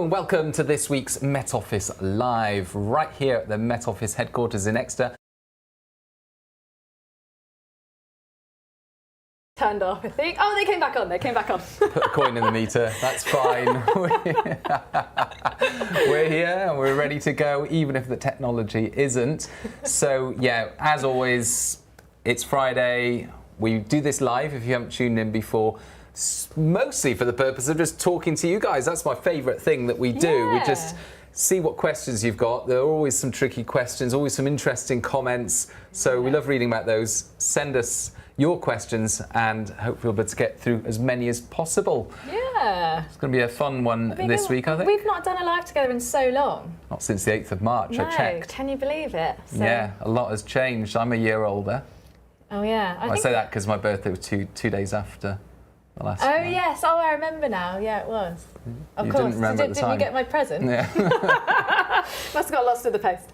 and welcome to this week's Met Office Live, right here at the Met Office headquarters in Exeter. Turned off, I think. Oh, they came back on. Put a coin in the meter, that's fine. We're here and we're ready to go, even if the technology isn't. So, yeah, as always, it's Friday. We do this live, if you haven't tuned in before, mostly for the purpose of just talking to you guys. That's my favourite thing that we do. Yeah. We just see what questions you've got. There are always some tricky questions, always some interesting comments. So we love reading about those. Send us your questions and hopefully we'll be able to get through as many as possible. Yeah. It's going to be a fun one this week, I think. We've not done a live together in so long. Not since the 8th of March, No, I checked. can you believe it? So... Yeah, a lot has changed. I'm a year older. Oh, yeah. I say that because my birthday was two days after the last one. Oh, yes. Oh, I remember now. Yeah, it was. Of You course. didn't remember at the time. Did you get my present? Yeah. Must have got lost in the post.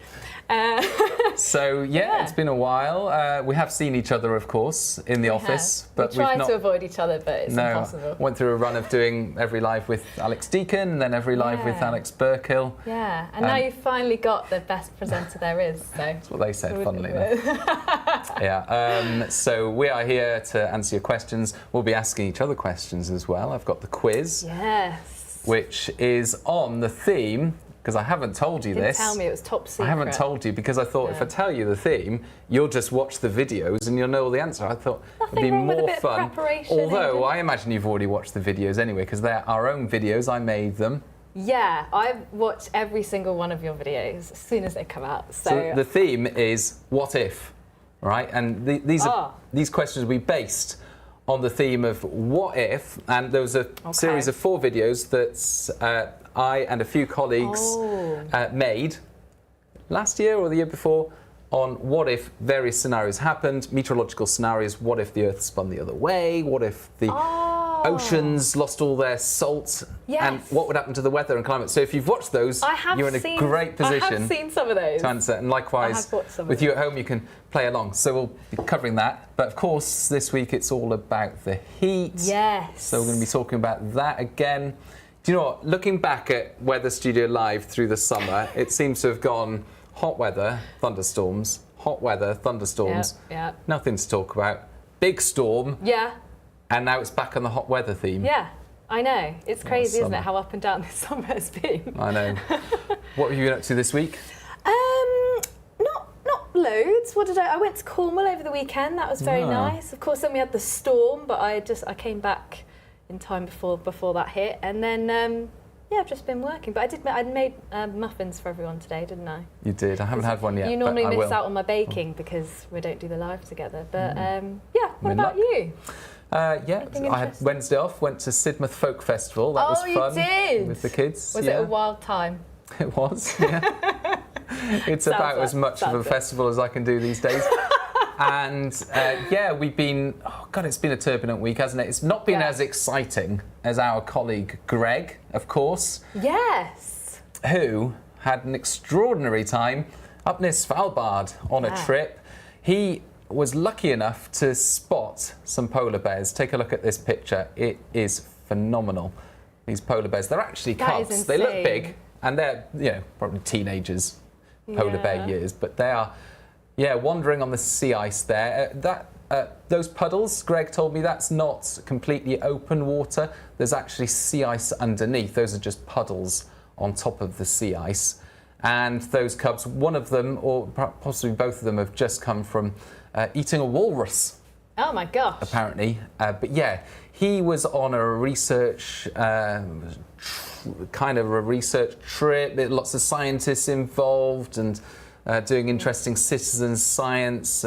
So, yeah, it's been a while. We have seen each other, of course, in the office. But we try not... to avoid each other, but it's impossible. Went through a run of doing every live with Alex Deacon and then every live with Alex Burkill. Yeah, and now you've finally got the best presenter there is. So. That's what they said, funnily enough. Yeah, so we are here to answer your questions. We'll be asking each other questions as well. I've got the quiz. Yes. Which is on the theme, because I haven't told you this. Tell me, it was top secret. I haven't told you because I thought if I tell you the theme, you'll just watch the videos and you'll know all the answer. I thought it'd be more fun. Although I imagine you've already watched the videos anyway, because they're our own videos. I made them. Yeah, I watch every single one of your videos as soon as they come out. So the theme is what if, right? And these questions will be based on the theme of what if, and there was a series of 4 videos that I and a few colleagues made last year or the year before on what if various scenarios happened, meteorological scenarios, what if the Earth spun the other way, what if the oceans lost all their salt, and what would happen to the weather and climate. So if you've watched those, you're in a great position I have seen some of those. to answer, and likewise with you at home you can play along. So we'll be covering that, but of course this week it's all about the heat. Yes. So we're going to be talking about that again. Do you know what, looking back at Weather Studio Live through the summer, it seems to have gone hot weather, thunderstorms, hot weather, thunderstorms, nothing to talk about, big storm, and now it's back on the hot weather theme. Yeah, I know. It's crazy, isn't it, how up and down this summer has been. I know. What have you been up to this week? Not loads. What did I went to Cornwall over the weekend. That was very nice. Of course, then we had the storm, but I came back in time before that hit, and then I've just been working. But I made muffins for everyone today, didn't I? You did. I haven't had one yet. You normally miss out on my baking because we don't do the live together. But what about you? I had Wednesday off. Went to Sidmouth Folk Festival. That was fun. You did? With the kids. Was it a wild time? It was. Yeah. It's about as much of a festival as I can do these days. And we've been, it's been a turbulent week, hasn't it? It's not been as exciting as our colleague Greg, of course. Yes. Who had an extraordinary time up near Svalbard on a trip. He was lucky enough to spot some polar bears. Take a look at this picture. It is phenomenal. These polar bears, they're actually cubs. They look big, and they're, probably teenagers, polar bear years, but they are... Yeah, wandering on the sea ice there. Those puddles, Greg told me, that's not completely open water. There's actually sea ice underneath. Those are just puddles on top of the sea ice. And those cubs, one of them, or possibly both of them, have just come from eating a walrus. Oh my gosh. Apparently. But yeah, he was on a research, kind of a research trip. Lots of scientists involved and doing interesting citizen science,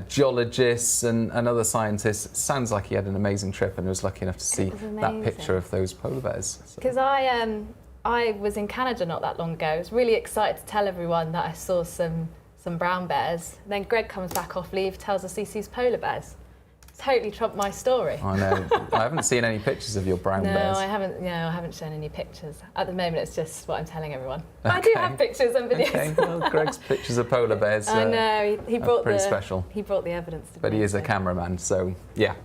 geologists and other scientists. Sounds like he had an amazing trip and was lucky enough to see that picture of those polar bears. Because I was in Canada not that long ago. I was really excited to tell everyone that I saw some brown bears. Then Greg comes back off leave, tells us he sees polar bears. Totally trumped my story. I know. I haven't seen any pictures of your brown bears. No, I haven't. No, I haven't shown any pictures. At the moment, it's just what I'm telling everyone. But I do have pictures and videos. Okay. Well, Greg's pictures of polar bears. I know. He brought pretty special. He brought the evidence. But he is a cameraman, so yeah.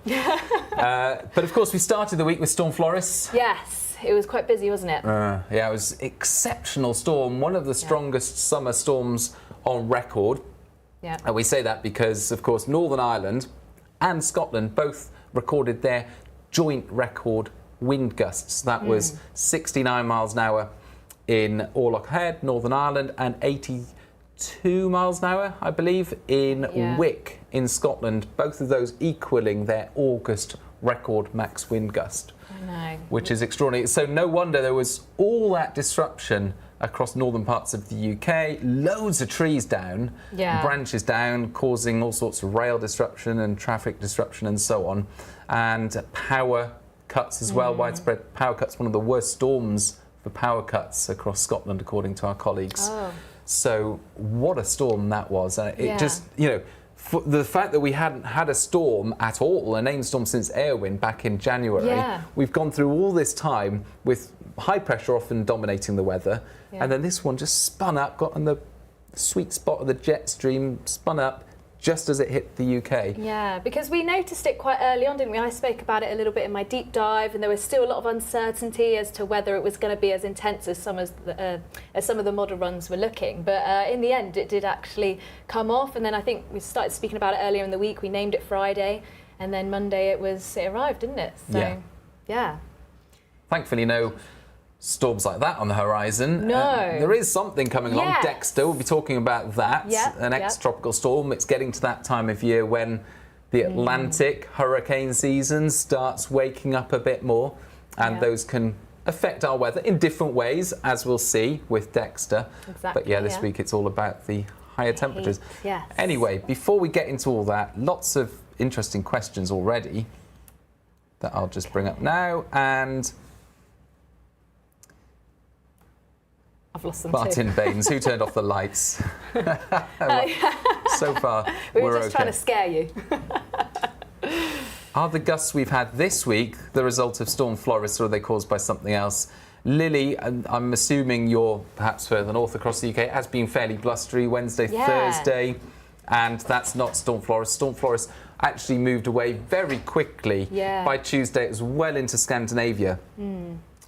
But of course, we started the week with Storm Floris. Yes, it was quite busy, wasn't it? Yeah, it was exceptional storm, one of the strongest summer storms on record. Yeah. And we say that because, of course, Northern Ireland and Scotland both recorded their joint record wind gusts. That was 69 miles an hour in Orlock Head, Northern Ireland, and 82 miles an hour, I believe, in Wick in Scotland. Both of those equaling their August record max wind gust. I know. Which is extraordinary. So no wonder there was all that disruption across northern parts of the UK, loads of trees down, branches down, causing all sorts of rail disruption and traffic disruption and so on, and power cuts as well, widespread power cuts, one of the worst storms for power cuts across Scotland, according to our colleagues. So what a storm that was. It just, you know, for the fact that we hadn't had a storm at all, a named storm since Airwind back in January, we've gone through all this time with high pressure often dominating the weather, and then this one just spun up, got on the sweet spot of the jet stream, spun up just as it hit the UK. Yeah, because we noticed it quite early on, didn't we? I spoke about it a little bit in my deep dive, and there was still a lot of uncertainty as to whether it was going to be as intense as some of the model runs were looking. But in the end, it did actually come off, and then I think we started speaking about it earlier in the week. We named it Friday, and then Monday it arrived, didn't it? So, yeah. Thankfully, no storms like that on the horizon. No. There is something coming along. Dexter, we'll be talking about that. An ex-tropical storm. It's getting to that time of year when the Atlantic hurricane season starts waking up a bit more, and those can affect our weather in different ways, as we'll see with Dexter. Exactly, but this week it's all about the higher temperatures. Yes. Anyway, before we get into all that, lots of interesting questions already that I'll just bring up now, and I've lost them Martin too. Baines, who turned off the lights? So far, we we're were just trying to scare you. Are the gusts we've had this week the result of Storm Floris, or are they caused by something else? Lily, I'm assuming you're perhaps further north across the UK, has been fairly blustery Wednesday, Thursday, and that's not Storm Floris. Storm Floris actually moved away very quickly. By Tuesday, it was well into Scandinavia.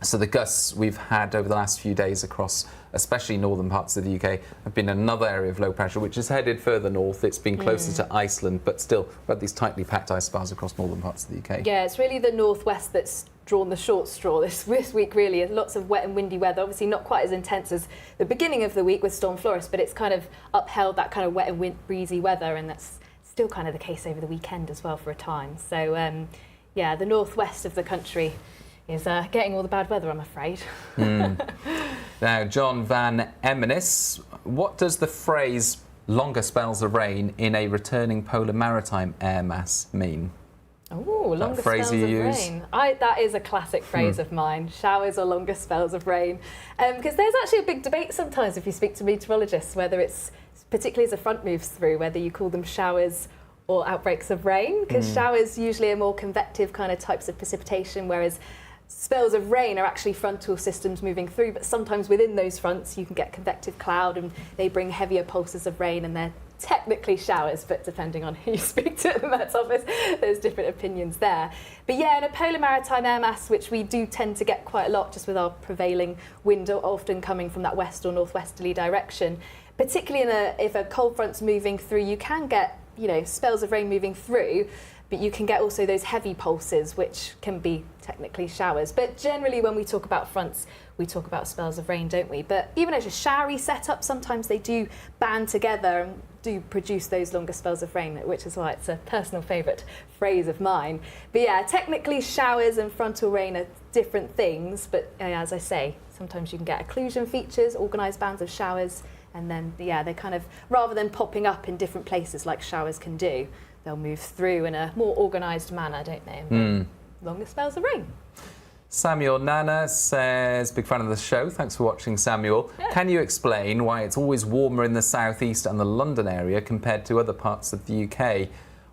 So the gusts we've had over the last few days across, especially northern parts of the UK, have been another area of low pressure, which is headed further north. It's been closer to Iceland, but still, we've had these tightly packed isobars across northern parts of the UK. Yeah, it's really the northwest that's drawn the short straw this week, really. Lots of wet and windy weather, obviously not quite as intense as the beginning of the week with Storm Floris, but it's kind of upheld that kind of wet and breezy weather, and that's still kind of the case over the weekend as well for a time. So, the northwest of the country is getting all the bad weather, I'm afraid. Now, John Van Eminis, what does the phrase longer spells of rain in a returning polar maritime air mass mean? Oh, longer spells of rain. That is a classic phrase of mine, showers or longer spells of rain. Because there's actually a big debate sometimes if you speak to meteorologists, whether it's, particularly as a front moves through, whether you call them showers or outbreaks of rain, because showers usually are more convective kind of types of precipitation, whereas spells of rain are actually frontal systems moving through, but sometimes within those fronts you can get convective cloud and they bring heavier pulses of rain, and they're technically showers, but depending on who you speak to at the Met's office, there's different opinions there. But yeah, in a polar maritime air mass, which we do tend to get quite a lot just with our prevailing wind often coming from that west or northwesterly direction, particularly if a cold front's moving through, you can get, spells of rain moving through, but you can get also those heavy pulses, which can be technically showers. But generally when we talk about fronts, we talk about spells of rain, don't we? But even as a showery setup, sometimes they do band together and do produce those longer spells of rain, which is why it's a personal favourite phrase of mine. But yeah, technically showers and frontal rain are different things, but as I say, sometimes you can get occlusion features, organised bands of showers, and then they kind of, rather than popping up in different places like showers can do, they'll move through in a more organised manner, don't they? Longer spells of rain. Samuel Nana says, big fan of the show. Thanks for watching, Samuel. Can you explain why it's always warmer in the southeast and the London area compared to other parts of the UK?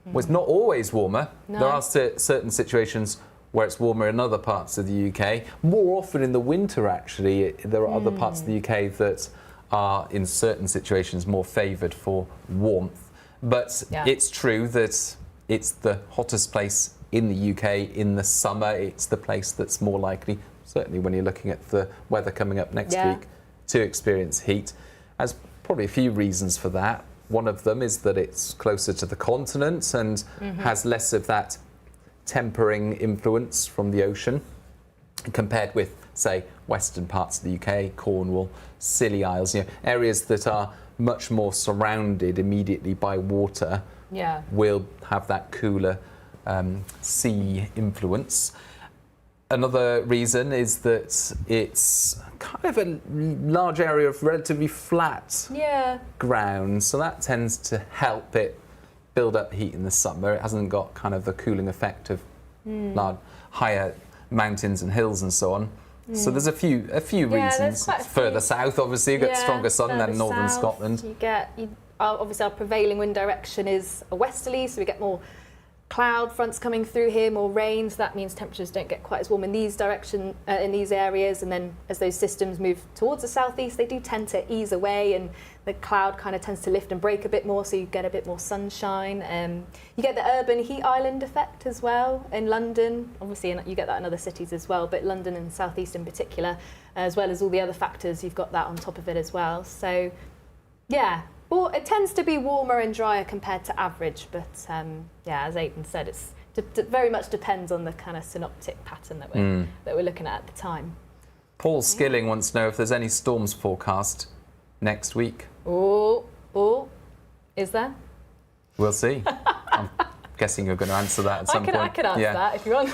Well, it's not always warmer. No. There are certain situations where it's warmer in other parts of the UK. More often in the winter, actually. There are other parts of the UK that are, in certain situations, more favoured for warmth. But it's true that it's the hottest place in the UK in the summer, it's the place that's more likely, certainly when you're looking at the weather coming up next week, to experience heat. There's probably a few reasons for that. One of them is that it's closer to the continent and has less of that tempering influence from the ocean compared with, say, western parts of the UK, Cornwall, Scilly Isles, areas that are much more surrounded immediately by water, will have that cooler sea influence. Another reason is that it's kind of a large area of relatively flat ground, so that tends to help it build up heat in the summer. It hasn't got kind of the cooling effect of large, higher mountains and hills and so on. So there's a few reasons. Further south, obviously, you get stronger sun than northern Scotland. Obviously our prevailing wind direction is a westerly, so we get more cloud fronts coming through here, more rain, so that means temperatures don't get quite as warm in these in these areas, and then as those systems move towards the southeast, they do tend to ease away and the cloud kind of tends to lift and break a bit more, so you get a bit more sunshine. You get the urban heat island effect as well in London, obviously, and you get that in other cities as well, but London and southeast in particular, as well as all the other factors, you've got that on top of it as well. So yeah, well, it tends to be warmer and drier compared to average, but as Aidan said, it very much depends on the kind of synoptic pattern that we're looking at the time. Paul Skilling wants to know if there's any storms forecast next week. Is there? We'll see. I'm guessing you're going to answer that at some point. I can answer that if you want.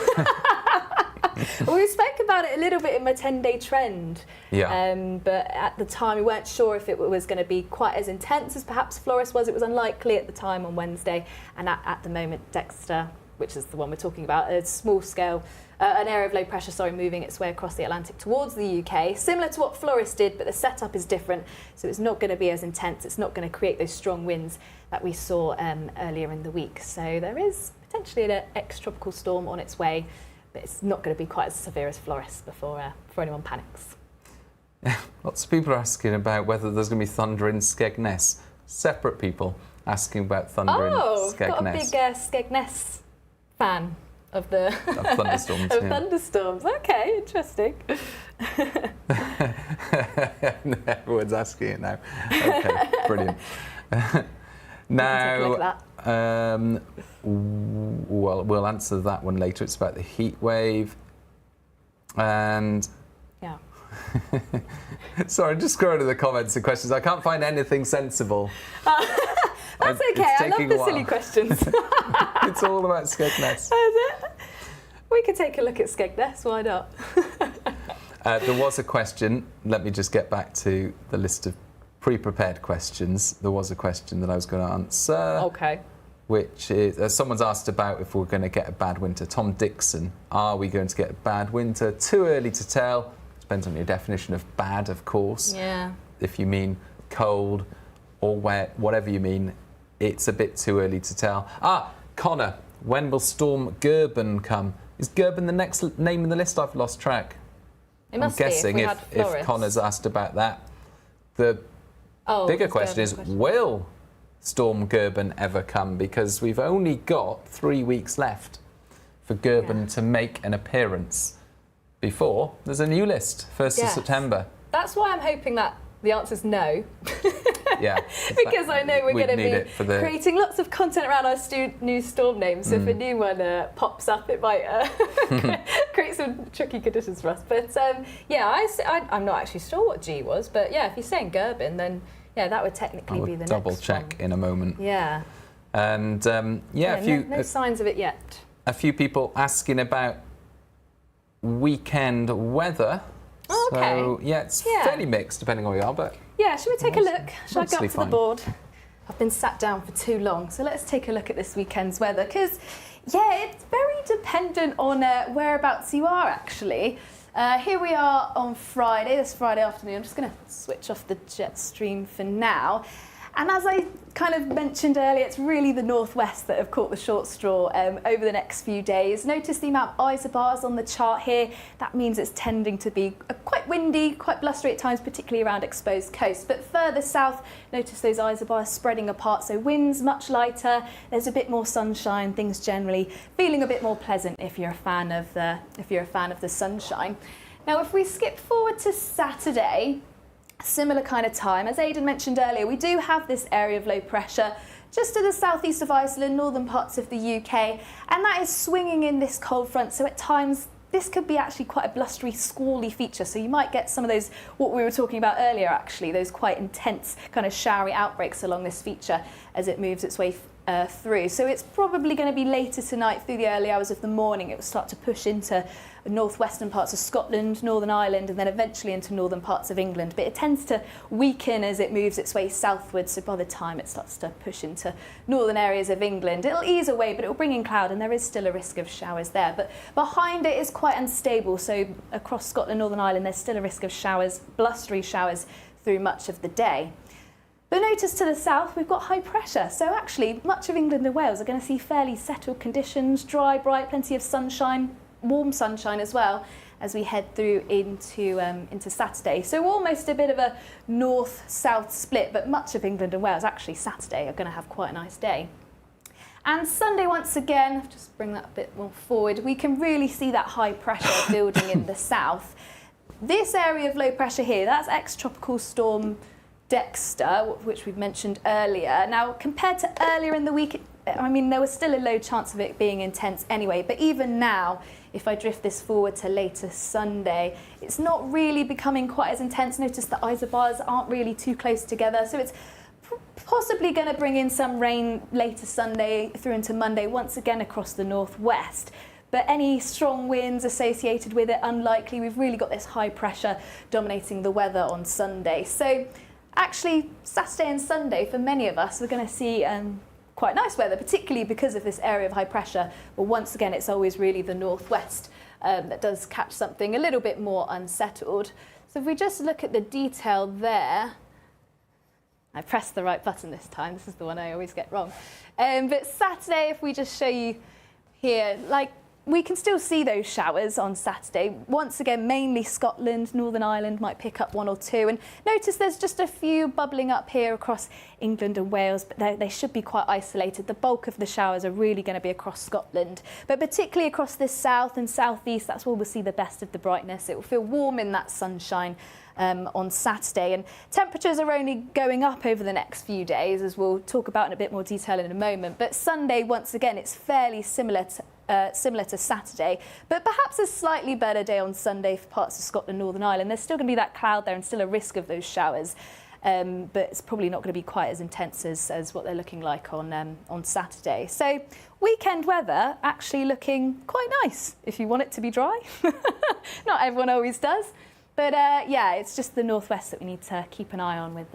Well, we spoke about it a little bit in my 10-day trend, but at the time we weren't sure if it was going to be quite as intense as perhaps Floris was. It was unlikely at the time on Wednesday, and at the moment Dexter, which is the one we're talking about, a small scale, an area of low pressure, moving its way across the Atlantic towards the UK, similar to what Floris did, but the setup is different, so it's not going to be as intense, it's not going to create those strong winds that we saw earlier in the week. So there is potentially an ex-tropical storm on its way, but it's not going to be quite as severe as Floris before anyone panics. Lots of people are asking about whether there's going to be thunder in Skegness. Separate people asking about thunder in Skegness. Got a big Skegness fan of the thunderstorms. Thunderstorms. Okay, interesting. Everyone's asking it now. Okay, brilliant. Now, well, we'll answer that one later. It's about the heat wave. And sorry, just scrolling to the comments and questions. I can't find anything sensible. That's okay. I love the silly questions. It's all about Skegness. Is it? We could take a look at Skegness. Why not? There was a question. Let me just get back to the list of pre-prepared questions. There was a question that I was going to answer. Okay. Which is, someone's asked about if we're going to get a bad winter. Tom Dixon, are we going to get a bad winter? Too early to tell. Depends on your definition of bad, of course. Yeah. If you mean cold or wet, whatever you mean, it's a bit too early to tell. Connor, when will Storm Gerben come? Is Gerben the next name in the list? I've lost track. It must I'm guessing if Connor's asked about that. The bigger question is, will Storm Gerben ever come? Because we've only got 3 weeks left for Gerben to make an appearance before there's a new list, 1st of September. That's why I'm hoping that the answer's no. Yeah. Because I know we're going to be creating lots of content around our new storm names. So if a new one pops up, it might create some tricky conditions for us. But I'm not actually sure what G was. But yeah, if you're saying Gerben, then that would technically be the next one. Double check in a moment. Yeah. And no signs of it yet. A few people asking about weekend weather. Oh, okay. So it's fairly mixed depending on where we are, but should we take a look? Shall I go up to the board? I've been sat down for too long, so let's take a look at this weekend's weather, because it's very dependent on whereabouts you are actually. Here we are on Friday, this Friday afternoon. I'm just going to switch off the jet stream for now. And as I kind of mentioned earlier, it's really the northwest that have caught the short straw over the next few days. Notice the amount of isobars on the chart here. That means it's tending to be quite windy, quite blustery at times, particularly around exposed coasts. But further south, notice those isobars spreading apart, so winds much lighter. There's a bit more sunshine. Things generally feeling a bit more pleasant if you're a fan of the sunshine. Now, if we skip forward to Saturday, similar kind of time. As Aidan mentioned earlier, we do have this area of low pressure just to the southeast of Iceland, northern parts of the UK, and that is swinging in this cold front. So at times, this could be actually quite a blustery, squally feature. So you might get some of those, what we were talking about earlier actually, those quite intense kind of showery outbreaks along this feature as it moves its way through. So it's probably going to be later tonight through the early hours of the morning. It will start to push into northwestern parts of Scotland, Northern Ireland, and then eventually into northern parts of England. But it tends to weaken as it moves its way southwards. So by the time it starts to push into northern areas of England, it'll ease away, but it'll bring in cloud, and there is still a risk of showers there. But behind it is quite unstable. So across Scotland, Northern Ireland, there's still a risk of showers, blustery showers through much of the day. But notice to the south, we've got high pressure. So actually, much of England and Wales are going to see fairly settled conditions, dry, bright, plenty of sunshine, warm sunshine as well, as we head through into Saturday. So almost a bit of a north-south split, but much of England and Wales, actually Saturday, are going to have quite a nice day. And Sunday, once again, just bring that a bit more forward, we can really see that high pressure building in the south. This area of low pressure here, that's ex-tropical storm Dexter, which we've mentioned earlier. Now, compared to earlier in the week, I mean, there was still a low chance of it being intense anyway, but even now, if I drift this forward to later Sunday, it's not really becoming quite as intense. Notice the isobars aren't really too close together, so it's possibly going to bring in some rain later Sunday through into Monday, once again across the northwest. But any strong winds associated with it, unlikely. We've really got this high pressure dominating the weather on Sunday. So actually, Saturday and Sunday, for many of us, we're going to see quite nice weather, particularly because of this area of high pressure. But once again, it's always really the northwest that does catch something a little bit more unsettled. So if we just look at the detail there, I pressed the right button this time. This is the one I always get wrong. But Saturday, if we just show you here, like, we can still see those showers on Saturday. Once again, mainly Scotland, Northern Ireland might pick up one or two. And notice there's just a few bubbling up here across England and Wales, but they should be quite isolated. The bulk of the showers are really going to be across Scotland. But particularly across this south and southeast, that's where we'll see the best of the brightness. It will feel warm in that sunshine on Saturday. And temperatures are only going up over the next few days, as we'll talk about in a bit more detail in a moment. But Sunday, once again, it's fairly similar to Saturday, but perhaps a slightly better day on Sunday for parts of Scotland, Northern Ireland. There's still going to be that cloud there and still a risk of those showers, but it's probably not going to be quite as intense as what they're looking like on Saturday. So weekend weather actually looking quite nice if you want it to be dry. Not everyone always does, but yeah, it's just the northwest that we need to keep an eye on with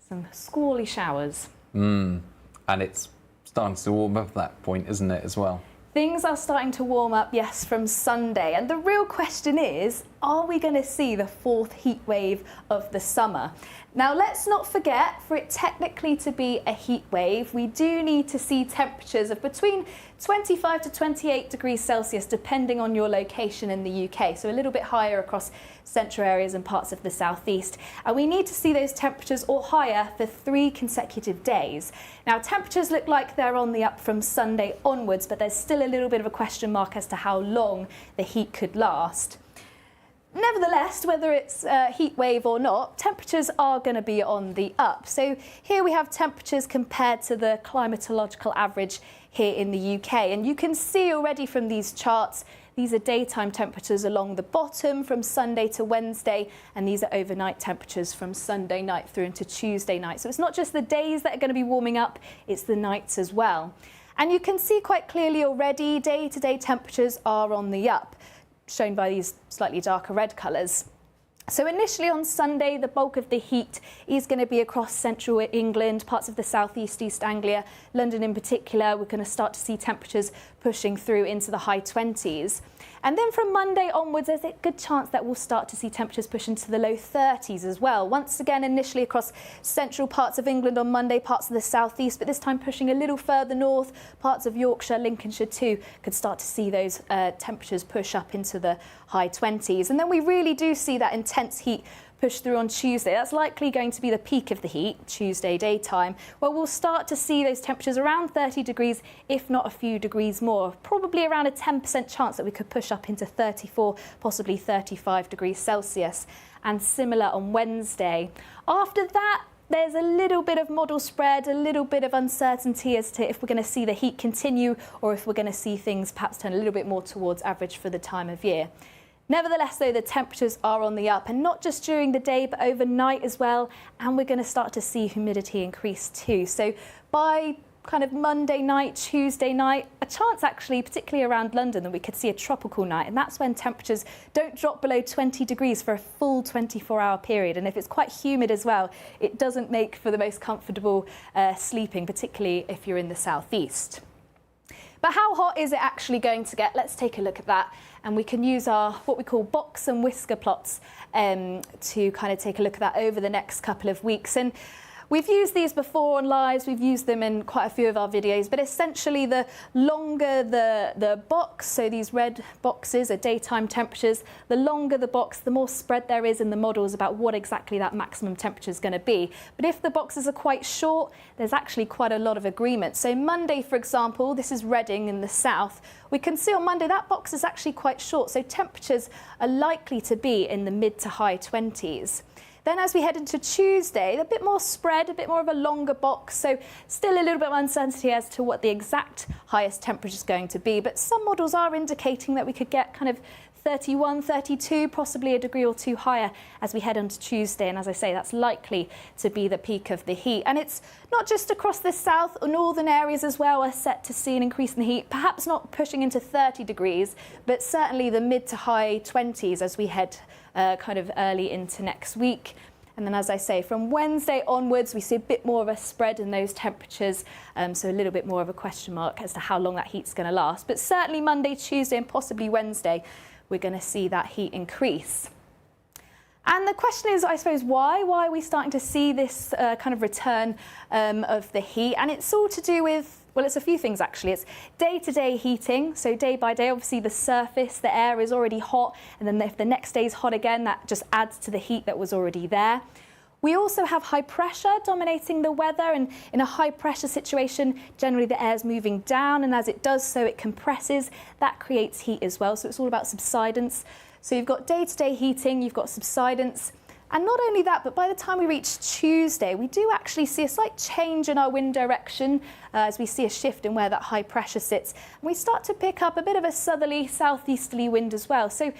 some squally showers. And it's starting to warm up at that point, isn't it, as well? Things are starting to warm up, yes, from Sunday. And the real question is, are we going to see the fourth heat wave of the summer? Now, let's not forget, for it technically to be a heat wave, we do need to see temperatures of between 25 to 28 degrees Celsius, depending on your location in the UK. So a little bit higher across central areas and parts of the southeast. And we need to see those temperatures or higher for 3 consecutive days. Now, temperatures look like they're on the up from Sunday onwards, but there's still a little bit of a question mark as to how long the heat could last. Nevertheless, whether it's a heat wave or not, temperatures are going to be on the up. So here we have temperatures compared to the climatological average here in the UK. And you can see already from these charts, these are daytime temperatures along the bottom from Sunday to Wednesday, and these are overnight temperatures from Sunday night through into Tuesday night. So it's not just the days that are going to be warming up, it's the nights as well. And you can see quite clearly already day-to-day temperatures are on the up, shown by these slightly darker red colours. So initially on Sunday, the bulk of the heat is going to be across central England, parts of the southeast, East Anglia, London in particular. We're going to start to see temperatures pushing through into the high 20s. And then from Monday onwards, there's a good chance that we'll start to see temperatures push into the low 30s as well. Once again, initially across central parts of England on Monday, parts of the southeast, but this time pushing a little further north, parts of Yorkshire, Lincolnshire too, could start to see those temperatures push up into the high 20s. And then we really do see that intense heat push through on Tuesday. That's likely going to be the peak of the heat, Tuesday daytime, where we'll start to see those temperatures around 30 degrees, if not a few degrees more. Probably around a 10% chance that we could push up into 34, possibly 35 degrees Celsius. And similar on Wednesday. After that, there's a little bit of model spread, a little bit of uncertainty as to if we're going to see the heat continue or if we're going to see things perhaps turn a little bit more towards average for the time of year. Nevertheless, though, the temperatures are on the up, and not just during the day, but overnight as well. And we're going to start to see humidity increase too. So by kind of Monday night, Tuesday night, a chance actually, particularly around London, that we could see a tropical night. And that's when temperatures don't drop below 20 degrees for a full 24-hour period. And if it's quite humid as well, it doesn't make for the most comfortable sleeping, particularly if you're in the southeast. But how hot is it actually going to get? Let's take a look at that. And we can use our what we call box and whisker plots to kind of take a look at that over the next couple of weeks. And we've used these before on lives, we've used them in quite a few of our videos, but essentially the longer the box, so these red boxes are daytime temperatures, the longer the box, the more spread there is in the models about what exactly that maximum temperature is going to be. But if the boxes are quite short, there's actually quite a lot of agreement. So Monday, for example, this is Reading in the south, we can see on Monday that box is actually quite short, so temperatures are likely to be in the mid to high 20s. Then as we head into Tuesday, a bit more spread, a bit more of a longer box, so still a little bit of uncertainty as to what the exact highest temperature is going to be. But some models are indicating that we could get kind of 31, 32, possibly a degree or two higher as we head into Tuesday. And as I say, that's likely to be the peak of the heat. And it's not just across the south or northern areas as well are set to see an increase in the heat, perhaps not pushing into 30 degrees, but certainly the mid to high 20s as we head kind of early into next week. And then, as I say, from Wednesday onwards, we see a bit more of a spread in those temperatures, so a little bit more of a question mark as to how long that heat's going to last. But certainly Monday, Tuesday and possibly Wednesday, we're going to see that heat increase. And the question is, I suppose, why? Why are we starting to see this kind of return of the heat? And it's all to do with, well, it's a few things actually. It's day-to-day heating. So day by day, obviously the surface, the air is already hot. And then if the next day is hot again, that just adds to the heat that was already there. We also have high pressure dominating the weather, and in a high pressure situation, generally the air is moving down, and as it does so, it compresses. That creates heat as well. So it's all about subsidence. So you've got day-to-day heating, you've got subsidence. And not only that, but by the time we reach Tuesday, we do actually see a slight change in our wind direction as we see a shift in where that high pressure sits. And we start to pick up a bit of a southerly, southeasterly wind as well. So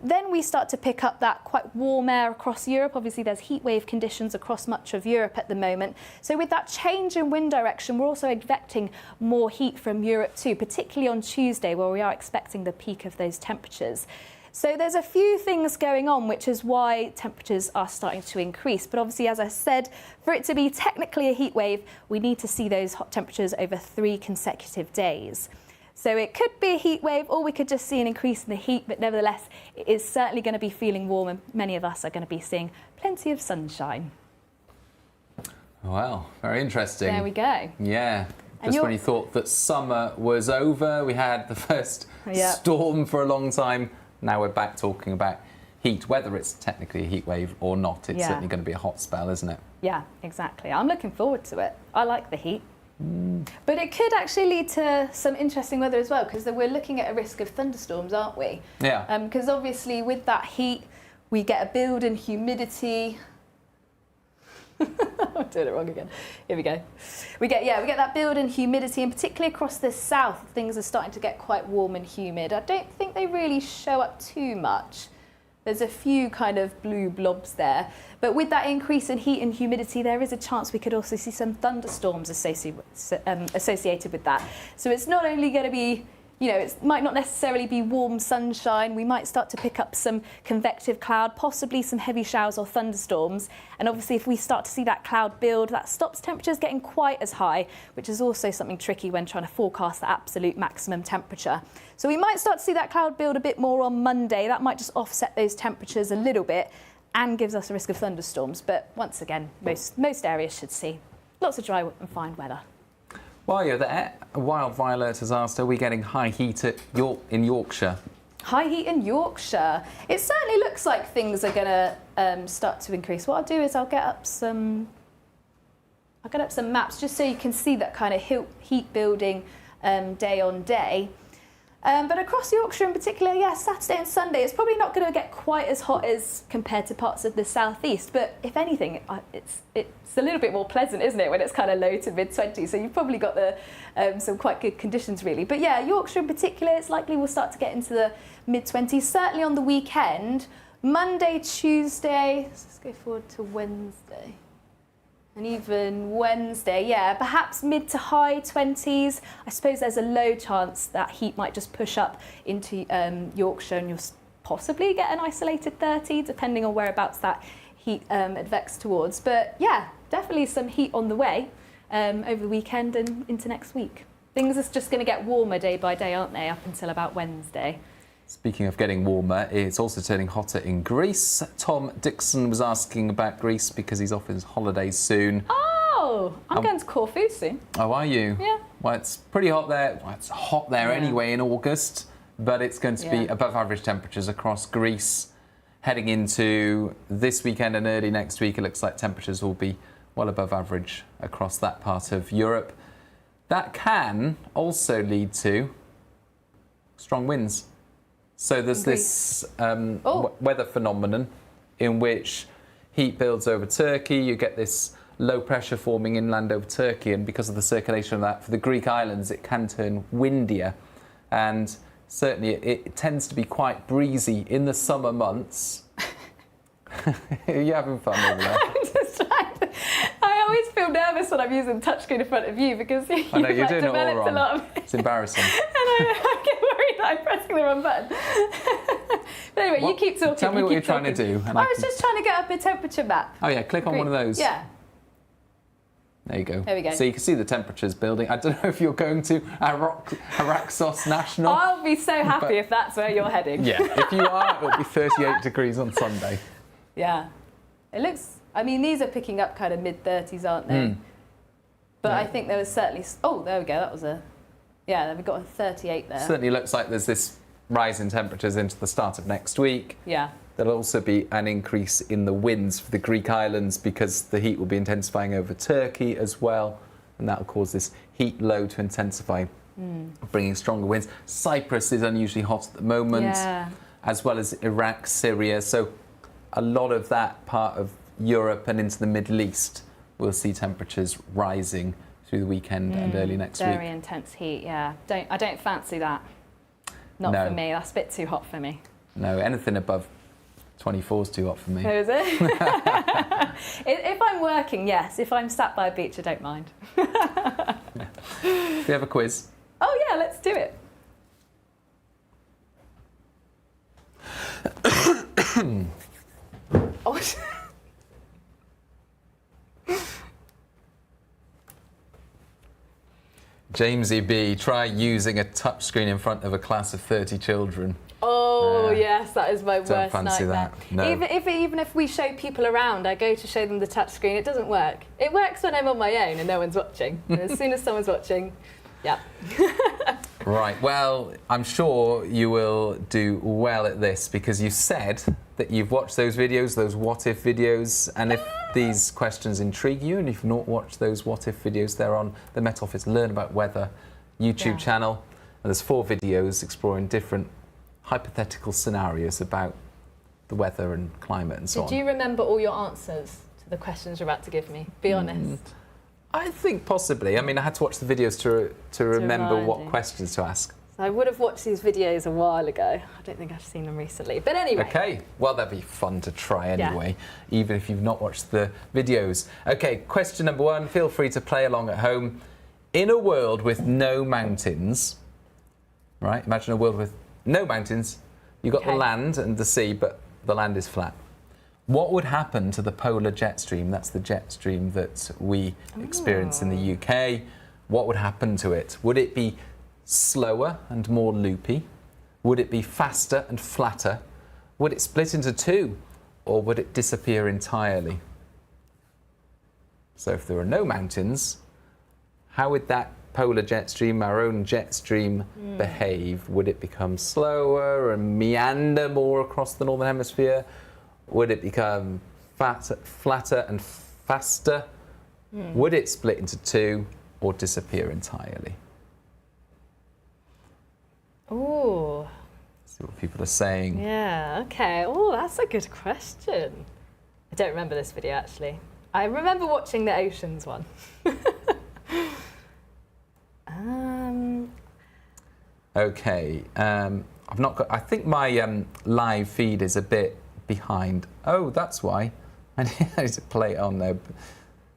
then we start to pick up that quite warm air across Europe. Obviously, there's heatwave conditions across much of Europe at the moment. So with that change in wind direction, we're also expecting more heat from Europe too, particularly on Tuesday, where we are expecting the peak of those temperatures. So there's a few things going on, which is why temperatures are starting to increase. But obviously, as I said, for it to be technically a heat wave, we need to see those hot temperatures over 3 consecutive days. So it could be a heat wave, or we could just see an increase in the heat, but nevertheless, it is certainly going to be feeling warm, and many of us are going to be seeing plenty of sunshine. Wow, very interesting. There we go. Yeah. Just when you thought that summer was over, we had the first storm for a long time. Now we're back talking about heat, whether it's technically a heat wave or not. It's certainly going to be a hot spell, isn't it? Yeah, exactly. I'm looking forward to it. I like the heat. But it could actually lead to some interesting weather as well, because we're looking at a risk of thunderstorms, aren't we? Yeah. Because obviously with that heat, we get a build in humidity. I'm doing it wrong again. Here we go. We get that build in humidity, and particularly across the south, things are starting to get quite warm and humid. I don't think they really show up too much. There's a few kind of blue blobs there. But with that increase in heat and humidity, there is a chance we could also see some thunderstorms associated with that. So it's not only going to be you know, it might not necessarily be warm sunshine. We might start to pick up some convective cloud, possibly some heavy showers or thunderstorms. And obviously, if we start to see that cloud build, that stops temperatures getting quite as high, which is also something tricky when trying to forecast the absolute maximum temperature. So we might start to see that cloud build a bit more on Monday. That might just offset those temperatures a little bit and gives us a risk of thunderstorms. But once again, most areas should see lots of dry and fine weather. While you're there, Wild Violet has asked, are we getting high heat in Yorkshire? High heat in Yorkshire. It certainly looks like things are going to start to increase. What I'll do is I'll get up some maps just so you can see that kind of heat building day on day. But across Yorkshire in particular, yeah, Saturday and Sunday, it's probably not going to get quite as hot as compared to parts of the southeast. But if anything, it's a little bit more pleasant, isn't it, when it's kind of low to mid-20s? So you've probably got some quite good conditions, really. But yeah, Yorkshire in particular, it's likely we'll start to get into the mid-20s, certainly on the weekend. Monday, Tuesday, let's go forward to Wednesday. And even Wednesday, yeah, perhaps mid to high 20s. I suppose there's a low chance that heat might just push up into Yorkshire and you'll possibly get an isolated 30, depending on whereabouts that heat advex towards. But yeah, definitely some heat on the way over the weekend and into next week. Things are just going to get warmer day by day, aren't they, up until about Wednesday. Speaking of getting warmer, it's also turning hotter in Greece. Tom Dixon was asking about Greece because he's off his holidays soon. Oh, I'm going to Corfu soon. Oh, are you? Yeah. Well, it's pretty hot there. Well, it's hot there anyway in August, but it's going to be above average temperatures across Greece. Heading into this weekend and early next week, it looks like temperatures will be well above average across that part of Europe. That can also lead to strong winds. So there's this weather phenomenon in which heat builds over Turkey. You get this low pressure forming inland over Turkey, and because of the circulation of that for the Greek islands, it can turn windier. And certainly it tends to be quite breezy in the summer months. Are you having fun over there? I'm just trying to, I always feel nervous when I'm using the touchscreen in front of you because you've I know, you're doing it all developed wrong. a lot of It's embarrassing. and I get worried that I'm pressing the wrong button. But anyway, you keep talking. Tell me what you're trying to do. And I was just trying to get up a temperature map. Oh yeah, click on one of those. Yeah. There you go. There we go. So you can see the temperatures building. I don't know if you're going to Araxos National. I'll be so happy if that's where you're heading. Yeah, if you are, it'll be 38 degrees on Sunday. Yeah. It looks, I mean, these are picking up kind of mid-30s, aren't they? But I think there was certainly, oh, there we go, that was we've got a 38 there. Certainly looks like there's this rise in temperatures into the start of next week. Yeah. There'll also be an increase in the winds for the Greek islands because the heat will be intensifying over Turkey as well, and that will cause this heat low to intensify, bringing stronger winds. Cyprus is unusually hot at the moment, as well as Iraq, Syria. So a lot of that part of Europe and into the Middle East will see temperatures rising through the weekend and early next week. Very intense heat, yeah. I don't fancy that. Not for me. That's a bit too hot for me. No, anything above 24 is too hot for me. Oh, is it? If I'm working, yes. If I'm sat by a beach, I don't mind. Do you have a quiz? Oh, yeah, let's do it. Oh. Jamesy B, try using a touchscreen in front of a class of 30 children. Oh, yes, that is my worst Don't fancy nightmare. that. No. Even if we show people around, I go to show them the touchscreen, it doesn't work. It works when I'm on my own and no one's watching. And as soon as someone's watching, yeah. Right, well, I'm sure you will do well at this because you said that you've watched those videos, those what if videos, and if these questions intrigue you and if you've not watched those what if videos, they're on the Met Office Learn About Weather YouTube channel. And there's 4 videos exploring different hypothetical scenarios about the weather and climate and so on. Did you remember all your answers to the questions you're about to give me? Be honest. I think possibly. I mean, I had to watch the videos to remember remind what you. questions to ask. So I would have watched these videos a while ago. I don't think I've seen them recently. But anyway. Okay, well, that'd be fun to try anyway, even if you've not watched the videos. Okay, question number 1. Feel free to play along at home. In a world with no mountains, right? Imagine a world with no mountains. You've got the land and the sea, but the land is flat. What would happen to the polar jet stream? That's the jet stream that we experience in the UK. What would happen to it? Would it be slower and more loopy? Would it be faster and flatter? Would it split into two? Or would it disappear entirely? So if there are no mountains, how would that polar jet stream, our own jet stream, behave? Would it become slower and meander more across the northern hemisphere? Would it become flatter and faster? Would it split into two or disappear entirely? Ooh. See what people are saying. Yeah, okay. Oh, that's a good question. I don't remember this video, actually. I remember watching the oceans one. Okay, I've not got. I think my live feed is a bit behind. Oh, that's why. I need to play it on there.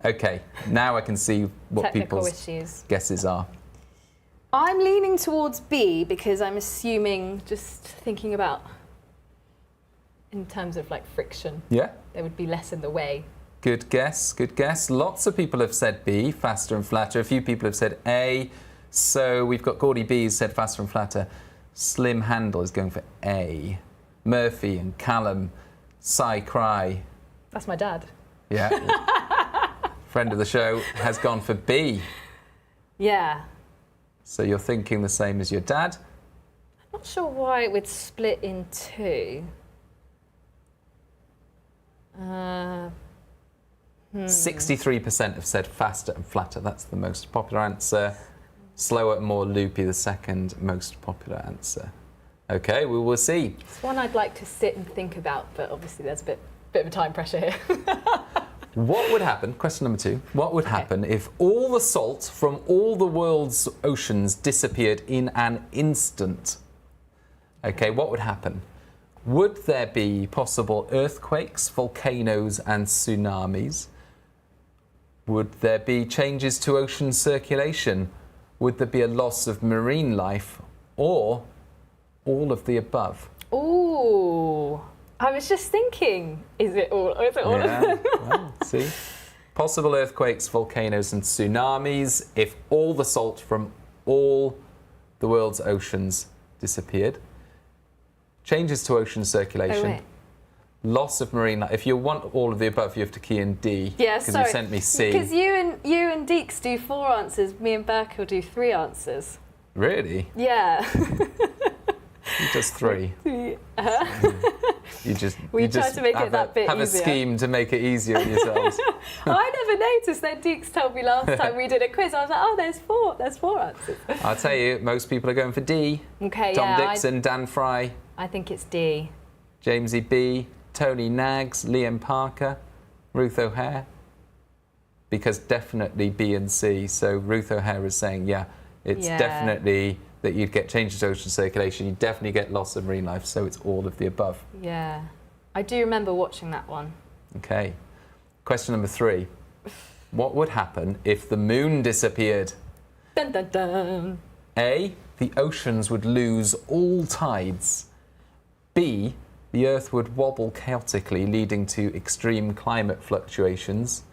Okay, now I can see what Technical people's issues. guesses are. I'm leaning towards B because I'm assuming, just thinking about in terms of like friction, Yeah, there would be less in the way. good guess, good guess. Lots of people have said B, faster and flatter. A few people have said A. So we've got Gordy B who said faster and flatter. Slim Handle is going for A. Murphy and Callum, Cy Cry, That's my dad. yeah, friend of the show, has gone for B. Yeah. So you're thinking the same as your dad. Not sure why it would split in two. 63% have said faster and flatter. That's the most popular answer. Slower and more loopy, the second most popular answer. Okay, we will see. It's one I'd like to sit and think about, but obviously there's a bit of a time pressure here. What would happen, question number 2, what would happen if all the salt from all the world's oceans disappeared in an instant? Okay, what would happen? Would there be possible earthquakes, volcanoes and tsunamis? Would there be changes to ocean circulation? Would there be a loss of marine life? Or all of the above? Ooh. I was just thinking, is it all of them? Well, see? Possible earthquakes, volcanoes and tsunamis if all the salt from all the world's oceans disappeared. Changes to ocean circulation. Oh, wait. Loss of marine life. If you want all of the above, you have to key in D. Yeah, because sorry. you sent me C. Because you and Deeks do 4 answers, me and Burke will do 3 answers. Really? Yeah. You just 3. You just We you try just to make it have that bit have easier. a scheme to make it easier on yourselves. I never noticed. Then Deeks told me last time we did a quiz. I was like, oh, there's 4 answers. I'll tell you, most people are going for D. Okay, Tom yeah. Dixon, Dan Fry, I think it's D. Jamesy B, Tony Naggs, Liam Parker, Ruth O'Hare. Because definitely B and C. So Ruth O'Hare is saying, yeah, it's definitely that you'd get changes to ocean circulation. You definitely get loss of marine life. So it's all of the above. Yeah. I do remember watching that one. Okay. Question number 3. What would happen if the moon disappeared? Dun dun dun. A, the oceans would lose all tides. B, the Earth would wobble chaotically, leading to extreme climate fluctuations.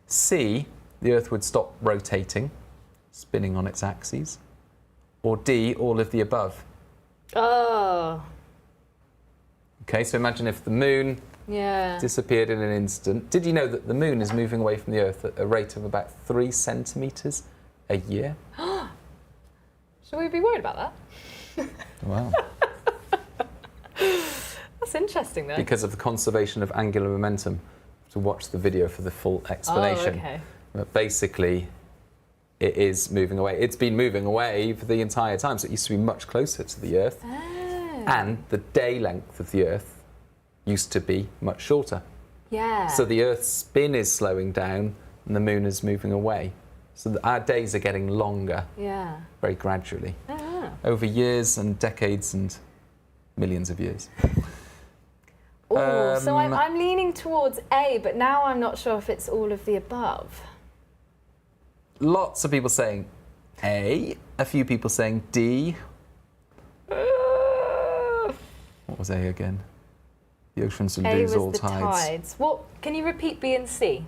C, the Earth would stop rotating, spinning on its axes. Or D, all of the above. Oh. Okay, so imagine if the moon disappeared in an instant. Did you know that the moon is moving away from the Earth at a rate of about 3 centimetres a year? Should we be worried about that? Wow. That's interesting, though. Because of the conservation of angular momentum. To watch the video for the full explanation. Oh, okay. But basically, it is moving away. It's been moving away for the entire time, so it used to be much closer to the Earth. Oh. And the day length of the Earth used to be much shorter. Yeah. So the Earth's spin is slowing down and the moon is moving away. So our days are getting longer very gradually over years and decades and millions of years. Ooh, so I'm leaning towards A, but now I'm not sure if it's all of the above. Lots of people saying A, a few people saying D. What was A again? The oceans would A lose was all the tides. What? Can you repeat B and C?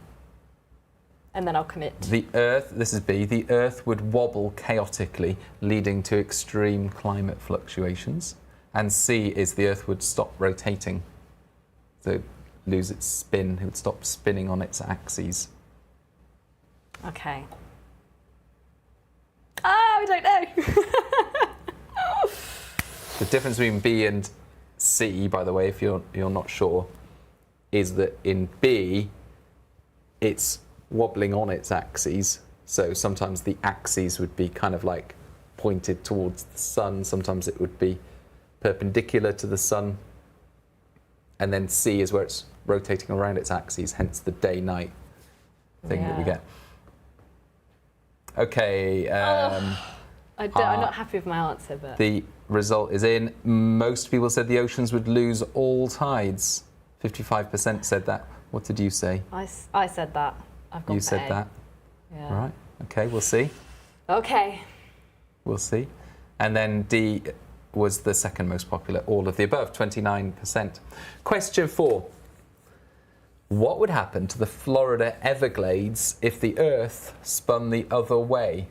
And then I'll commit. The Earth, this is B, the Earth would wobble chaotically, leading to extreme climate fluctuations. And C is the Earth would stop rotating. So it would lose its spin, it would stop spinning on its axes. Okay. I don't know. The difference between B and C, by the way, if you're not sure, is that in B, it's wobbling on its axes. So sometimes the axes would be kind of like pointed towards the sun. Sometimes it would be perpendicular to the sun. And then C is where it's rotating around its axes, hence the day-night thing that we get. Okay. I'm not happy with my answer, but... The result is in. Most people said the oceans would lose all tides. 55% said that. What did you say? I said that. I've gone You for said A. that? Yeah. Right. Okay, we'll see. Okay. We'll see. And then D was the second most popular, all of the above, 29%. Question 4. What would happen to the Florida Everglades if the Earth spun the other way?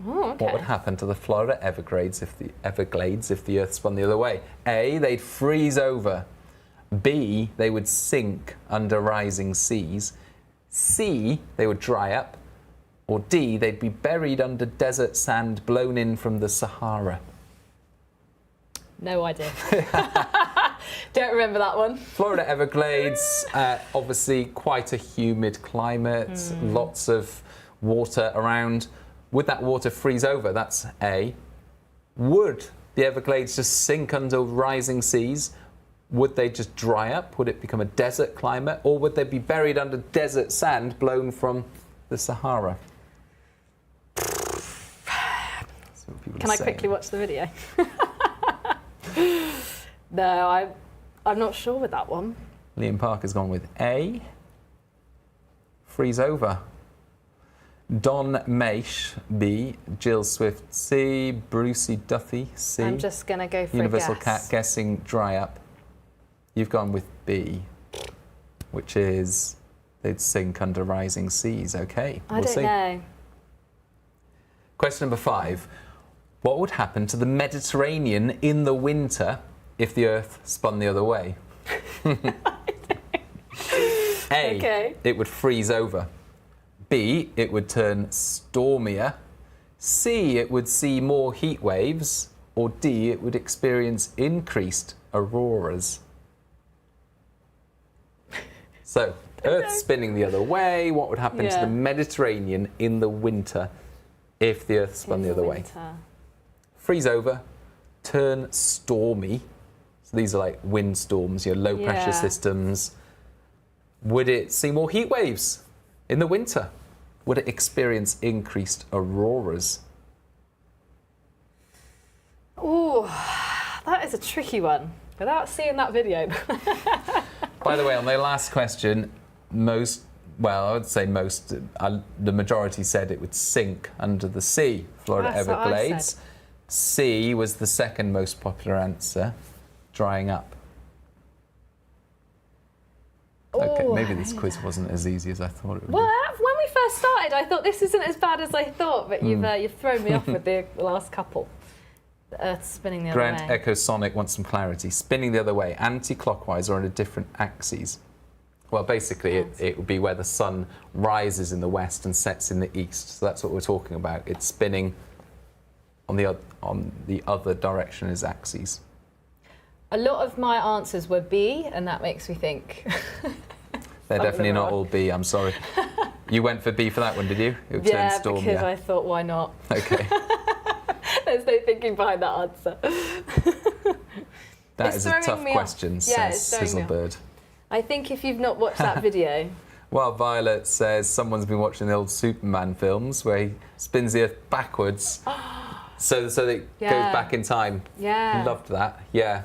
Oh, okay. What would happen to the Florida Everglades if the Earth spun the other way? A, they'd freeze over. B, they would sink under rising seas. C, they would dry up. Or D, they'd be buried under desert sand blown in from the Sahara. No idea. Don't remember that one. Florida Everglades, obviously quite a humid climate, lots of water around. Would that water freeze over? That's A. Would the Everglades just sink under rising seas? Would they just dry up? Would it become a desert climate? Or would they be buried under desert sand blown from the Sahara? Can I quickly watch the video? No, I'm not sure with that one. Liam Parker's gone with A. Freeze over. Don Maish, B. Jill Swift, C. Brucey Duffy, C. I'm just going to go for Universal a guess. Cat guessing dry up. You've gone with B, which is they'd sink under rising seas. Okay, I don't know. Question number 5. What would happen to the Mediterranean in the winter if the Earth spun the other way? A, Okay. it would freeze over. B, it would turn stormier. C, it would see more heat waves. Or D, it would experience increased auroras. So, Earth spinning the other way, what would happen to the Mediterranean in the winter if the Earth spun the other way? Freeze over, turn stormy. So these are like windstorms, low pressure systems. Would it see more heat waves in the winter? Would it experience increased auroras? Oh, that is a tricky one. Without seeing that video. By the way, on the last question, the majority said it would sink under the sea, Florida That's what I Everglades. said. C was the second most popular answer, drying up. Okay, maybe this quiz wasn't as easy as I thought it would Well, when we first started, I thought this isn't as bad as I thought, but you've thrown me off with the last couple. The Earth spinning the other Grant way. Echo Sonic wants some clarity. Spinning the other way, anti-clockwise or on a different axes? Well, basically, it would be where the sun rises in the west and sets in the east. So that's what we're talking about. It's spinning on the other direction as axes. A lot of my answers were B, and that makes me think. They're definitely not all B, I'm sorry. You went for B for that one, did you? It would turn storm, because I thought, why not? Okay. There's no thinking behind that answer. That It's is a throwing tough me off. question, Yeah, says it's throwing me off. Sizzlebird. I think if you've not watched that video, Well, Violet says someone's been watching the old Superman films where he spins the Earth backwards so that it goes back in time. yeah. Loved that, yeah.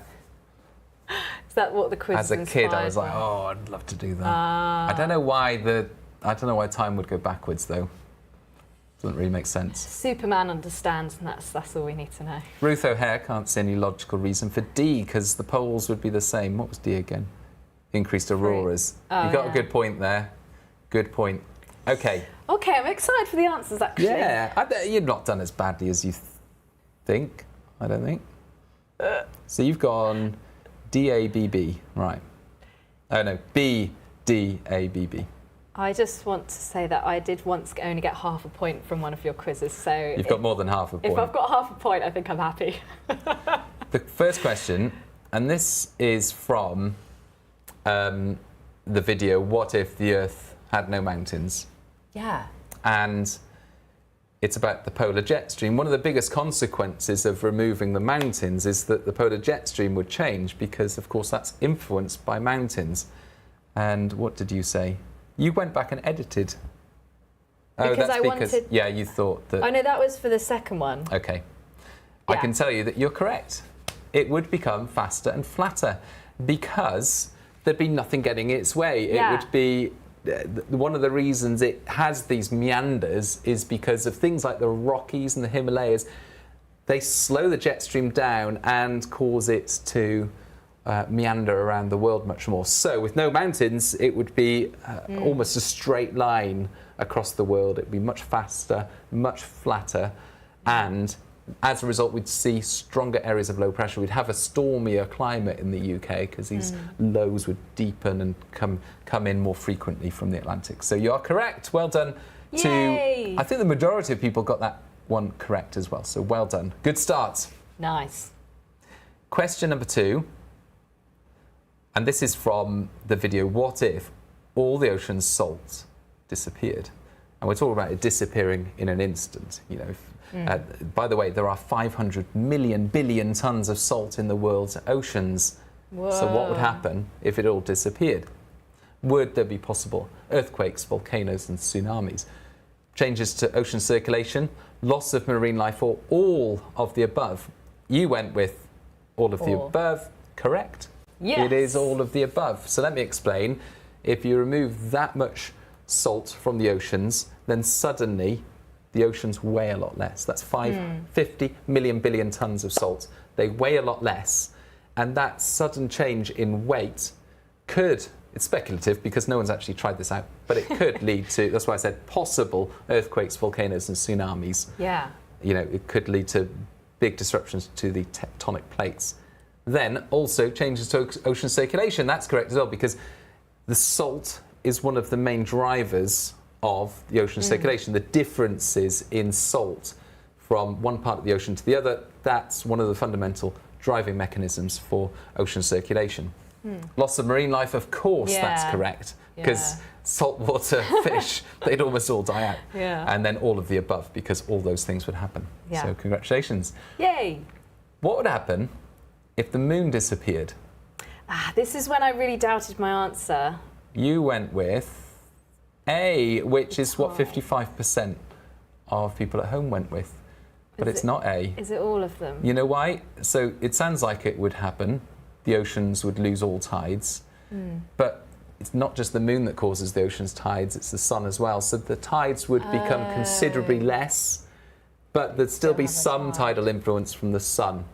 Is that what the quiz As is a kid, I was inspired like, by? oh, I'd love to do that. I don't know why time would go backwards though. Doesn't really make sense. Superman understands, and that's all we need to know. Ruth O'Hare can't see any logical reason for D, because the poles would be the same. What was D again? Increased auroras. Oh, you got a good point there. Good point. Okay. Okay, I'm excited for the answers, actually. Yeah, I bet you've not done as badly as you think, I don't think. So you've gone D-A-B-B, right. Oh no, B-D-A-B-B. I just want to say that I did once only get half a point from one of your quizzes, so... You've got more than half a point. If I've got half a point, I think I'm happy. The first question, and this is from the video, What If the Earth Had No Mountains? Yeah. And it's about the polar jet stream. One of the biggest consequences of removing the mountains is that the polar jet stream would change because, of course, that's influenced by mountains. And what did you say? You went back and edited. Oh, because that's I because wanted... yeah, you thought that. Oh no, that was for the second one. Okay. Yeah. I can tell you that you're correct. It would become faster and flatter because there'd be nothing getting its way. Yeah. It would be one of the reasons it has these meanders is because of things like the Rockies and the Himalayas. They slow the jet stream down and cause it to meander around the world much more. So with no mountains, it would be almost a straight line across the world. It would be much faster, much flatter, and as a result, we'd see stronger areas of low pressure. We'd have a stormier climate in the UK because these lows would deepen and come in more frequently from the Atlantic. So you are correct. Well done. Yay! I think the majority of people got that one correct as well. So well done. Good start. Nice. Question number 2. And this is from the video, What If All the Ocean's Salt Disappeared? And we're talking about it disappearing in an instant. You know, by the way, there are 500 billion tons of salt in the world's oceans. Whoa. So what would happen if it all disappeared? Would there be possible earthquakes, volcanoes and tsunamis? Changes to ocean circulation, loss of marine life, or all of the above? You went with all of the above, correct? Yes. It is all of the above. So let me explain. If you remove that much salt from the oceans, then suddenly the oceans weigh a lot less. That's 50 billion tons of salt. They weigh a lot less. And that sudden change in weight could, it's speculative because no one's actually tried this out, but it could lead to, that's why I said possible earthquakes, volcanoes and tsunamis. Yeah. You know, it could lead to big disruptions to the tectonic plates. Then also changes to ocean circulation. That's correct as well, because the salt is one of the main drivers of the ocean circulation. The differences in salt from one part of the ocean to the other, that's one of the fundamental driving mechanisms for ocean circulation. Loss of marine life, of course, that's correct, because saltwater fish, they'd almost all die out. Yeah. And then all of the above, because all those things would happen. Yeah. So congratulations. Yay. What would happen if the moon disappeared? This is when I really doubted my answer. You went with A, which is what 55% of people at home went with. But it's not A. Is it all of them? You know why? So it sounds like it would happen. The oceans would lose all tides. But it's not just the moon that causes the ocean's tides, it's the sun as well. So the tides would become considerably less, but there'd still be some tidal influence from the sun.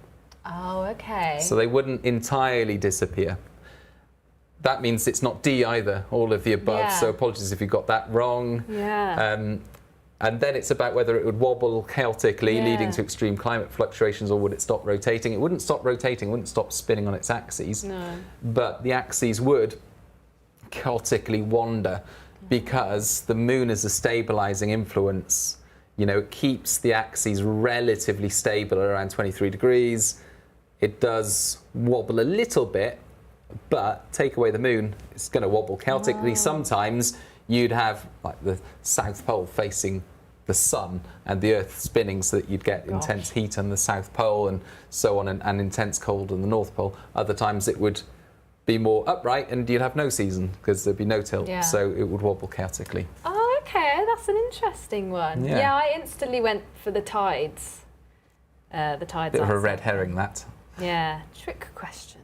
Oh, okay. So they wouldn't entirely disappear. That means it's not D either, all of the above. Yeah. So apologies if you got that wrong. Yeah. And then it's about whether it would wobble chaotically, leading to extreme climate fluctuations, or would it stop rotating? It wouldn't stop rotating, it wouldn't stop spinning on its axes. No. But the axes would chaotically wander because the moon is a stabilizing influence. You know, it keeps the axes relatively stable at around 23 degrees. It does wobble a little bit, but take away the moon, it's going to wobble chaotically. Sometimes you'd have like the South Pole facing the sun and the Earth spinning, so that you'd get intense heat on the South Pole and so on, and intense cold on the North Pole. Other times it would be more upright and you'd have no season because there'd be no tilt, so it would wobble chaotically. Oh, okay, that's an interesting one. Yeah, I instantly went for the tides. The tides. Bit of a answer. red herring, that. Yeah, trick question.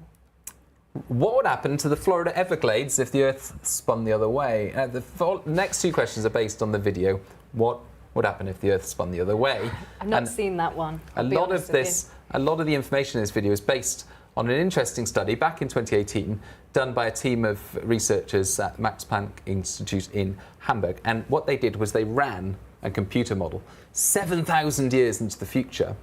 What would happen to the Florida Everglades if the Earth spun the other way? The next two questions are based on the video. What would happen if the Earth spun the other way. I've not seen that one. A lot of the information in this video is based on an interesting study back in 2018 done by a team of researchers at Max Planck Institute in Hamburg. And what they did was they ran a computer model 7,000 years into the future,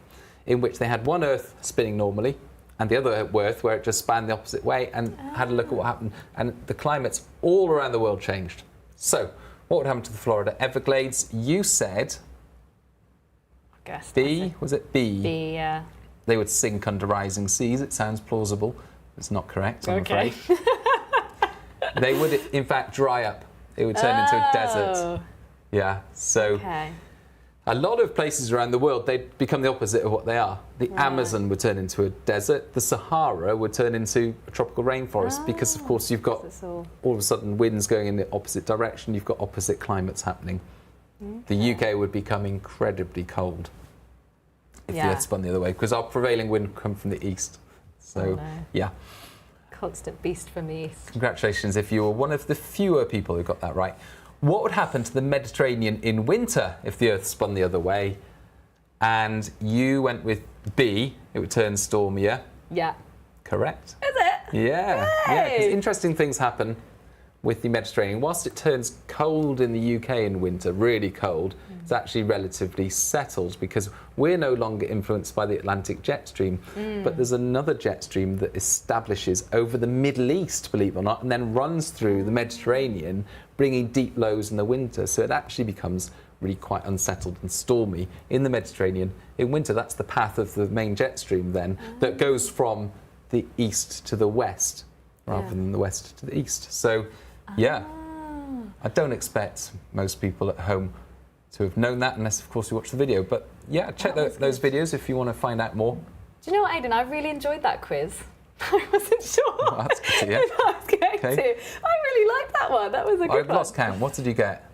in which they had one Earth spinning normally and the other Earth where it just span the opposite way, and had a look at what happened. And the climates all around the world changed. So what would happen to the Florida Everglades? You said I guess B. Was it B? B, yeah. They would sink under rising seas. It sounds plausible. It's not correct, I'm afraid. They would, in fact, dry up. It would turn into a desert. Yeah, so a lot of places around the world, they'd become the opposite of what they are. The Amazon would turn into a desert. The Sahara would turn into a tropical rainforest because, of course, you've got all of a sudden winds going in the opposite direction. You've got opposite climates happening. The UK would become incredibly cold if the Earth spun the other way, because our prevailing wind would come from the east. So, yeah. Constant beast from the east. Congratulations if you were one of the fewer people who got that right. What would happen to the Mediterranean in winter if the Earth spun the other way? And you went with B, it would turn stormier. Yeah. Correct. Is it? Yeah. Yeah, because interesting things happen with the Mediterranean. Whilst it turns cold in the UK in winter, really cold, it's actually relatively settled because we're no longer influenced by the Atlantic jet stream. But there's another jet stream that establishes over the Middle East, believe it or not, and then runs through the Mediterranean, bringing deep lows in the winter. So it actually becomes really quite unsettled and stormy in the Mediterranean in winter. That's the path of the main jet stream then, that goes from the east to the west rather than the west to the east. So, yeah, I don't expect most people at home to have known that unless, of course, you watch the video. But, yeah, check those videos if you want to find out more. Do you know what, Aidan? I really enjoyed that quiz. I wasn't sure. Well, that's good to hear. I was going to. I really liked that one. That was a good one. I've lost count. What did you get?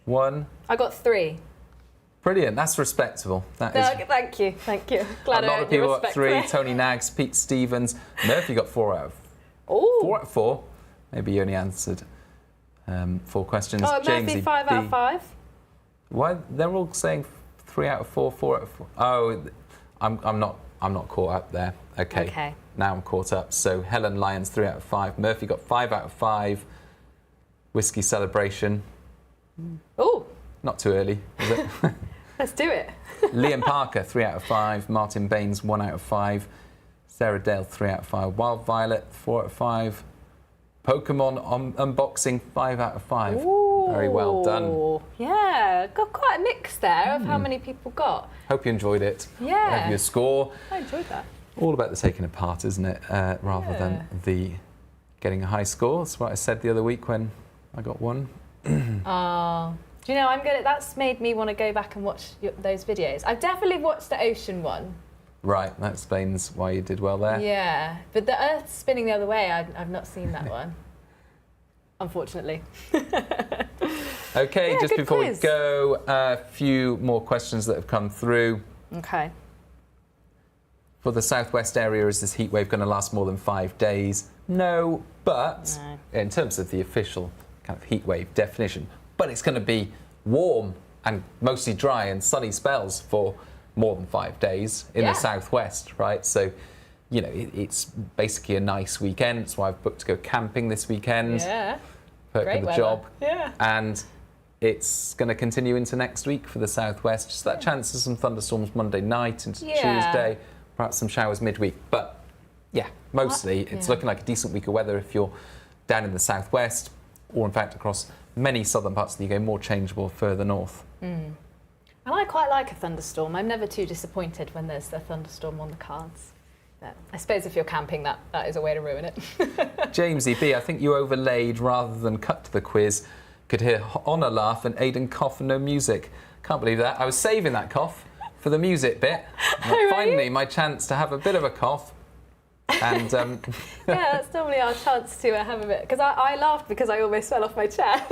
1? I got 3. Brilliant. That's respectable. That is. Thank you. Thank you. Glad a lot of people got 3. Tony Naggs, Pete Stevens. Murphy got 4 out of 4 out of 4. Maybe you only answered 4 questions. Oh, Murphy 5 out of 5. Why? They're all saying 3 out of 4, 4 out of 4. Oh, I'm not caught up there. Okay. Now I'm caught up. So Helen Lyons 3 out of 5. Murphy got 5 out of 5. Whiskey Celebration. Oh. Not too early, is it? Let's do it. Liam Parker 3 out of 5. Martin Baines 1 out of 5. Sarah Dale 3 out of 5. Wild Violet 4 out of 5. Pokemon unboxing 5 out of 5. Ooh. Very well done. Yeah, got quite a mix there of how many people got. Hope you enjoyed it. Yeah. Hope your score. I enjoyed that. All about the taking apart, isn't it? Rather than the getting a high score. That's what I said the other week when I got 1. Oh. Do you know, that's made me want to go back and watch those videos. I've definitely watched the ocean one. Right, that explains why you did well there. Yeah, but the Earth spinning the other way, I've not seen that one, unfortunately. Okay, just before we go, a few more questions that have come through. Okay. For the southwest area, is this heat wave going to last more than 5 days? No, but in terms of the official kind of heat wave definition, but it's going to be warm and mostly dry and sunny spells for more than 5 days in the southwest, right? So, you know, it's basically a nice weekend. That's why I've booked to go camping this weekend. Yeah. Perk of the job. Yeah. And it's going to continue into next week for the southwest. Just that chance of some thunderstorms Monday night into Tuesday, perhaps some showers midweek. But yeah, mostly it's looking like a decent week of weather if you're down in the southwest, or in fact across many southern parts of the UK, more changeable further north. And I quite like a thunderstorm. I'm never too disappointed when there's a thunderstorm on the cards. But I suppose if you're camping, that is a way to ruin it. James E.B., I think you overlaid rather than cut to the quiz. Could hear Honor laugh and Aidan cough and no music. Can't believe that. I was saving that cough for the music bit. Finally, my chance to have a bit of a cough. And yeah, that's normally our chance to have a bit. Because I laughed because I almost fell off my chair.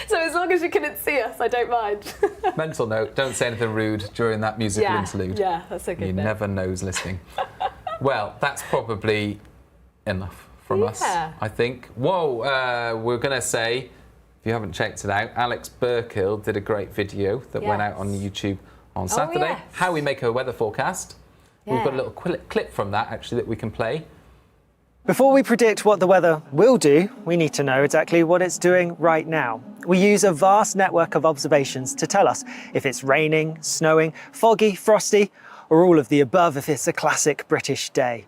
So as long as you couldn't see us, I don't mind. Mental note, don't say anything rude during that musical interlude. Yeah, that's a good You never know who's listening. Well, that's probably enough from us, I think. Whoa, we're going to say, if If you haven't checked it out, Alex Burkill did a great video that went out on YouTube on Saturday. Yes. How we make a weather forecast. We've got a little clip from that actually that we can play. Before we predict what the weather will do, we need to know exactly what it's doing right now. We use a vast network of observations to tell us if it's raining, snowing, foggy, frosty, or all of the above if it's a classic British day.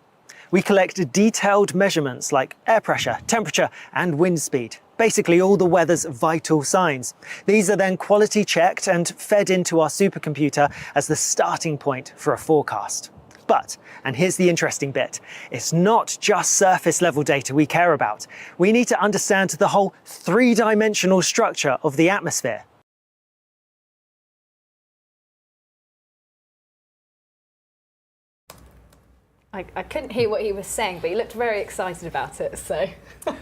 We collect detailed measurements like air pressure, temperature, and wind speed. Basically all the weather's vital signs. These are then quality checked and fed into our supercomputer as the starting point for a forecast. But, and here's the interesting bit, it's not just surface level data we care about. We need to understand the whole three-dimensional structure of the atmosphere. I couldn't hear what he was saying, but he looked very excited about it, so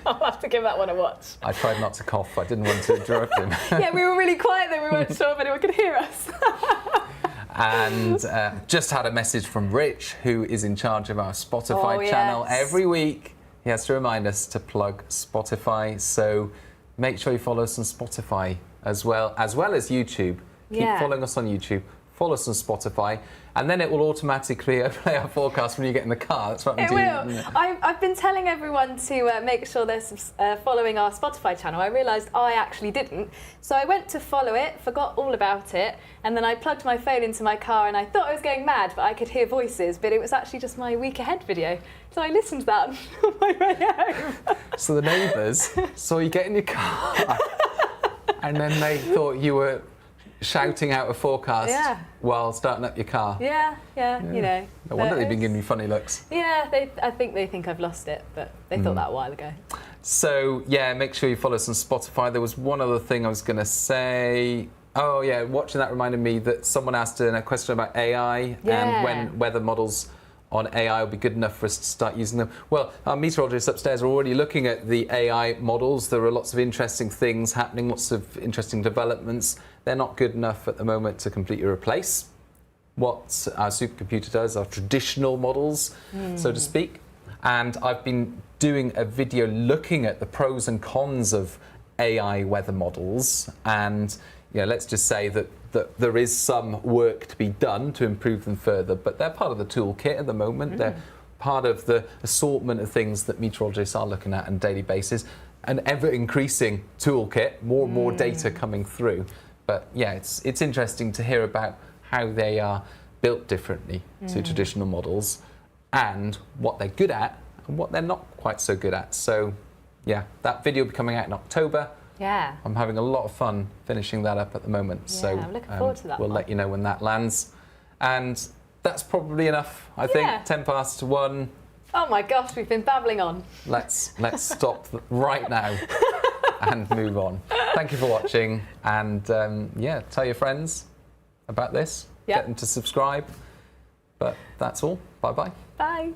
I'll have to give that one a watch. I tried not to cough, I didn't want to interrupt him. Yeah, we were really quiet then, we weren't sure if anyone could hear us. And just had a message from Rich, who is in charge of our Spotify channel. Every week he has to remind us to plug Spotify, so make sure you follow us on Spotify as well as YouTube. Keep following us on YouTube, follow us on Spotify, and then it will automatically play our forecast when you get in the car. That's what I'm doing. It will. I've been telling everyone to make sure they're following our Spotify channel. I realised I actually didn't. So I went to follow it, forgot all about it, and then I plugged my phone into my car and I thought I was going mad, but I could hear voices, but it was actually just my week ahead video. So I listened to that on my way home. So the neighbours saw you get in your car and then they thought you were shouting out a forecast while starting up your car. Yeah, you know. No wonder they've been giving you funny looks. Yeah, I think they think I've lost it, but they thought that a while ago. So, yeah, make sure you follow us on Spotify. There was one other thing I was going to say. Oh, yeah, watching that reminded me that someone asked a question about AI and when weather models on AI will be good enough for us to start using them. Well, our meteorologists upstairs are already looking at the AI models. There are lots of interesting things happening, lots of interesting developments. They're not good enough at the moment to completely replace what our supercomputer does, our traditional models, so to speak. And I've been doing a video looking at the pros and cons of AI weather models. And let's just say that there is some work to be done to improve them further, but they're part of the toolkit at the moment. They're part of the assortment of things that meteorologists are looking at on a daily basis. An ever-increasing toolkit, more and more data coming through. But yeah, it's interesting to hear about how they are built differently to traditional models and what they're good at and what they're not quite so good at. So yeah, that video will be coming out in October. Yeah. I'm having a lot of fun finishing that up at the moment. Yeah, so I'm looking forward to that we'll one. let you know when that lands. And that's probably enough, I think. 1:10 Oh my gosh, we've been babbling on. Let's stop right now and move on. Thank you for watching, and tell your friends about this. Get them to subscribe. But that's all. Bye-bye. Bye.